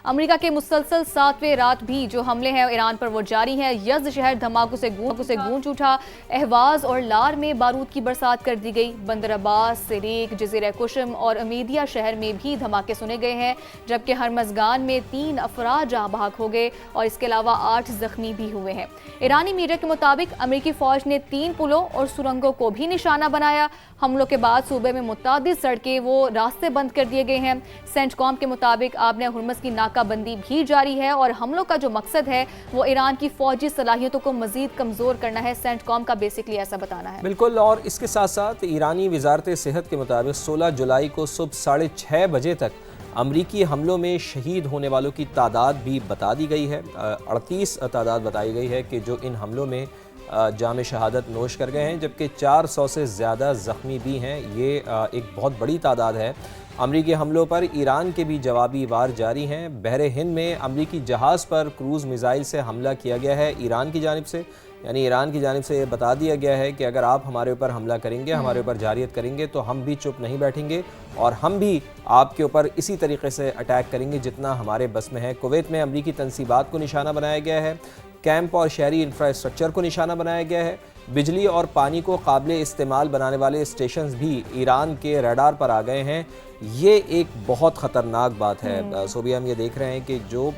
امریکہ کے مسلسل 7ویں رات بھی جو حملے ہیں ایران پر وہ جاری ہیں۔ یزد شہر دھماکوں سے گونج اٹھا، اہواز اور لار میں بارود کی برسات کر دی گئی۔ بندر عباس، سریک، جزیرہ کشم اور امیدیہ شہر میں بھی دھماکے سنے گئے ہیں، جبکہ ہرمزگان میں 3 افراد جاں بحق ہو گئے اور اس کے علاوہ 8 زخمی بھی ہوئے ہیں۔ ایرانی میڈیا کے مطابق امریکی فوج نے 3 پلوں اور سرنگوں کو بھی نشانہ بنایا۔ حملوں کے بعد صوبے میں متعدد سڑکیں وہ راستے بند کر دیے گئے ہیں۔ سینٹ کام کے مطابق آبِ ہرمز کی ناکہ بندی بھی جاری ہے اور حملوں کا جو مقصد ہے وہ ایران کی فوجی صلاحیتوں کو مزید کمزور کرنا ہے۔ سینٹ کام کا بیسکلی ایسا بتانا ہے۔ بالکل، اور اس کے ساتھ ساتھ ایرانی وزارت صحت کے مطابق 16 جولائی کو صبح 6:30 بجے تک امریکی حملوں میں شہید ہونے والوں کی تعداد بھی بتا دی گئی ہے۔ 38 تعداد بتائی گئی ہے کہ جو ان حملوں میں جام شہادت نوش کر گئے ہیں، جبکہ 400 سے زیادہ زخمی بھی ہیں۔ یہ ایک بہت بڑی تعداد ہے۔ امریکی حملوں پر ایران کے بھی جوابی وار جاری ہیں۔ بحر ہند میں امریکی جہاز پر کروز میزائل سے حملہ کیا گیا ہے ایران کی جانب سے، یعنی ایران کی جانب سے یہ بتا دیا گیا ہے کہ اگر آپ ہمارے اوپر حملہ کریں گے، ہمارے اوپر جارحیت کریں گے تو ہم بھی چپ نہیں بیٹھیں گے اور ہم بھی آپ کے اوپر اسی طریقے سے اٹیک کریں گے جتنا ہمارے بس میں ہے۔ کویت میں امریکی تنصیبات کو نشانہ بنایا گیا ہے، کیمپ اور شہری انفراسٹرکچر کو نشانہ بنایا گیا ہے۔ بجلی اور پانی کو قابل استعمال بنانے والے اسٹیشنز بھی ایران کے ریڈار پر آ گئے ہیں۔ یہ ایک بہت خطرناک بات ہے۔ صوبیہ ہم یہ دیکھ رہے ہیں کہ جو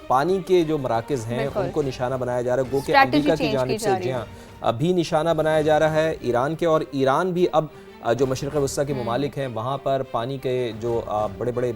پانی کے جو مراکز ہیں ان کو نشانہ بنایا جا رہا ہے، گو کہ امریکہ کی جانب سے جی ہاں ابھی نشانہ بنایا جا رہا ہے ایران کے، اور ایران بھی اب جو مشرق وسطیٰ کے ممالک ہیں وہاں پر پانی کے جو بڑے بڑے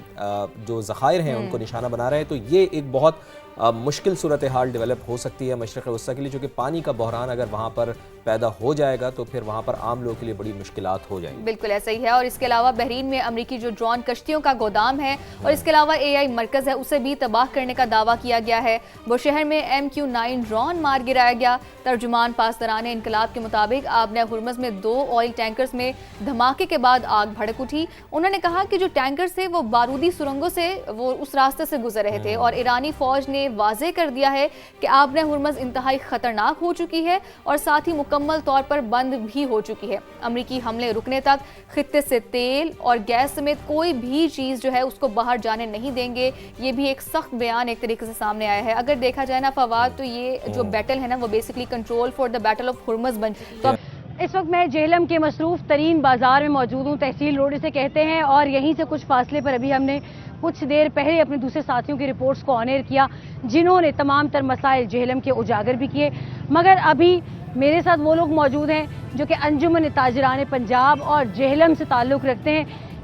جو ذخائر ہیں ان کو نشانہ بنا رہے ہیں۔ تو یہ ایک بہت مشکل صورتحال ڈیولپ ہو سکتی ہے مشرق وسطیٰ کے لیے، چونکہ پانی کا بحران اگر وہاں پر پیدا ہو جائے گا تو پھر وہاں پر عام لوگوں کے لیے بڑی مشکلات ہو جائیں گی۔ بالکل ایسا ہی ہے، اور اس کے علاوہ بحرین میں امریکی جو ڈرون کشتیوں کا گودام ہے اور اس کے علاوہ AI مرکز ہے اسے بھی تباہ کرنے کا دعویٰ کیا گیا ہے۔ وہ شہر میں MQ-9 ڈرون مار گرایا گیا۔ ترجمان پاسداران انقلاب کے مطابق آبِ ہرمز میں 2 آئل ٹینکرز میں دھماکے کے بعد آگ بھڑک اٹھی۔ انہوں نے کہا کہ جو ٹینکرز تھے وہ بارودی سرنگوں سے وہ اس راستے سے گزر رہے تھے، اور ایرانی فوج نے واضح کر دیا ہے کہ آبِ ہرمز انتہائی خطرناک ہو چکی ہے اور ساتھ ہی مکمل طور پر بند بھی ہو چکی ہے۔ امریکی حملے رکنے تک خطے سے تیل اور گیس سمیت کوئی بھی چیز جو ہے اس کو باہر جانے نہیں دیں گے۔ یہ بھی ایک سخت بیان ایک طریقے سے سامنے آیا ہے۔ اگر دیکھا جائے نا فواد، تو یہ جو بیٹل ہے نا وہ basically control for the battle of Hormuz بن تو اس وقت میں جہلم کے مصروف ترین بازار میں موجود ہوں، تحصیل روڈ اسے کہتے ہیں، اور یہیں سے کچھ فاصلے پر ابھی ہم نے کچھ دیر پہلے اپنے دوسرے ساتھیوں کی رپورٹس کو آن ایئر کیا جنہوں نے تمام تر مسائل جہلم کے اجاگر بھی کیے، مگر ابھی میرے ساتھ وہ لوگ موجود ہیں جو کہ انجمن تاجران پنجاب اور جہلم سے تعلق رکھتے ہیں۔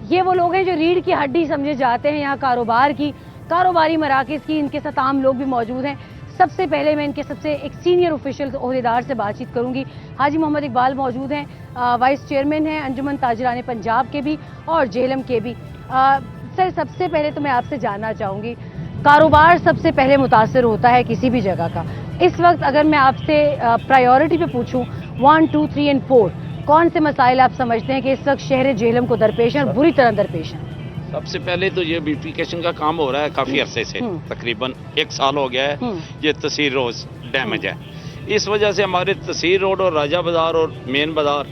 یہ وہ لوگ ہیں جو ریڑھ کی ہڈی سمجھے جاتے ہیں یہاں کاروبار کی، کاروباری مراکز کی۔ ان کے ساتھ عام لوگ بھی موجود ہیں۔ سب سے پہلے میں ان کے سب سے ایک سینئر اوفیشل عہدیدار سے بات چیت کروں گی۔ حاجی محمد اقبال موجود ہیں، وائس چیئرمین ہیں انجمن تاجران پنجاب کے بھی اور جہلم کے بھی۔ سر، سب سے پہلے تو میں آپ سے جاننا چاہوں گی، کاروبار سب سے پہلے متاثر ہوتا ہے کسی بھی جگہ کا۔ اس وقت اگر میں آپ سے پرائیورٹی پہ پوچھوں 1، 2، 3 اور 4، کون سے مسائل آپ سمجھتے ہیں کہ اس وقت شہر جہلم کو درپیش ہیں اور بری طرح درپیش ہیں؟ سب سے پہلے تو یہ بیوٹیفیکیشن کا کام ہو رہا ہے کافی عرصے سے، تقریباً 1 سال ہو گیا ہے۔ یہ تحصیل روڈ ڈیمیج ہے، اس وجہ سے ہمارے تحصیل روڈ اور راجہ بازار اور مین بازار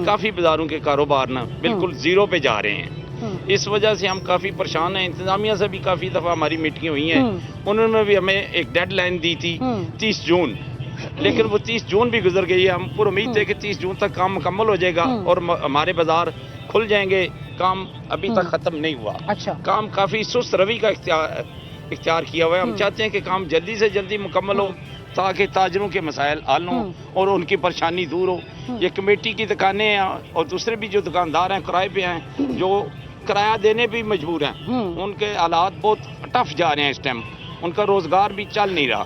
کافی بازاروں کے کاروبار نا بالکل زیرو پہ جا رہے ہیں۔ اس وجہ سے ہم کافی پریشان ہیں۔ انتظامیہ سے بھی کافی دفعہ ہماری میٹنگیں ہوئی ہیں، انہوں نے بھی ہمیں ایک ڈیڈ لائن دی تھی 30 جون، لیکن وہ 30 جون بھی گزر گئی ہے۔ ہم پر امید تھے کہ 30 جون تک کام مکمل ہو جائے گا اور ہمارے بازار کھل جائیں گے۔ کام ابھی تک ختم نہیں ہوا۔ کام کافی سست روی کا اختیار کیا ہوا ہے۔ ہم چاہتے ہیں کہ کام جلدی سے جلدی مکمل ہو تاکہ تاجروں کے مسائل حل ہوں اور ان کی پریشانی دور ہو۔ یہ کمیٹی کی دکانیں ہیں اور دوسرے بھی جو دکاندار ہیں کرائے پہ ہیں، جو کرایہ دینے بھی مجبور ہیں، ان کے حالات بہت ٹف جا رہے ہیں اس ٹائم، ان کا روزگار بھی چل نہیں رہا۔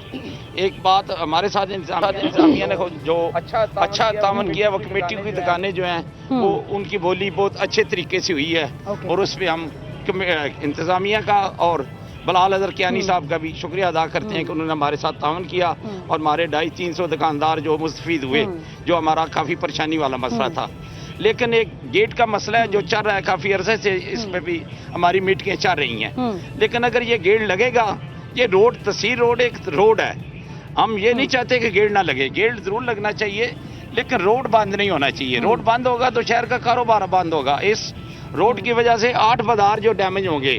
ایک بات ہمارے ساتھ انتظامیہ نے جو اچھا تعاون کیا، وہ کمیٹی کی دکانیں جو ہیں وہ ان کی بولی بہت اچھے طریقے سے ہوئی ہے، اور اس پہ ہم انتظامیہ کا اور بلال اظہر کیانی صاحب کا بھی شکریہ ادا کرتے ہیں کہ انہوں نے ہمارے ساتھ تعاون کیا اور ہمارے 250-300 دکاندار جو مستفید ہوئے، جو ہمارا کافی پریشانی والا مسئلہ تھا۔ لیکن ایک گیٹ کا مسئلہ ہے جو چل رہا ہے کافی عرصے سے، اس پہ بھی ہماری میٹنگیں چل رہی ہیں، لیکن اگر یہ گیٹ لگے گا، یہ روڈ تحصیل روڈ ایک روڈ ہے، ہم یہ نہیں چاہتے کہ گیٹ نہ لگے، گیٹ ضرور لگنا چاہیے لیکن روڈ بند نہیں ہونا چاہیے۔ روڈ بند ہوگا تو شہر کا کاروبار بند ہوگا۔ اس روڈ کی وجہ سے 8 بازار جو ڈیمیج ہوں گے،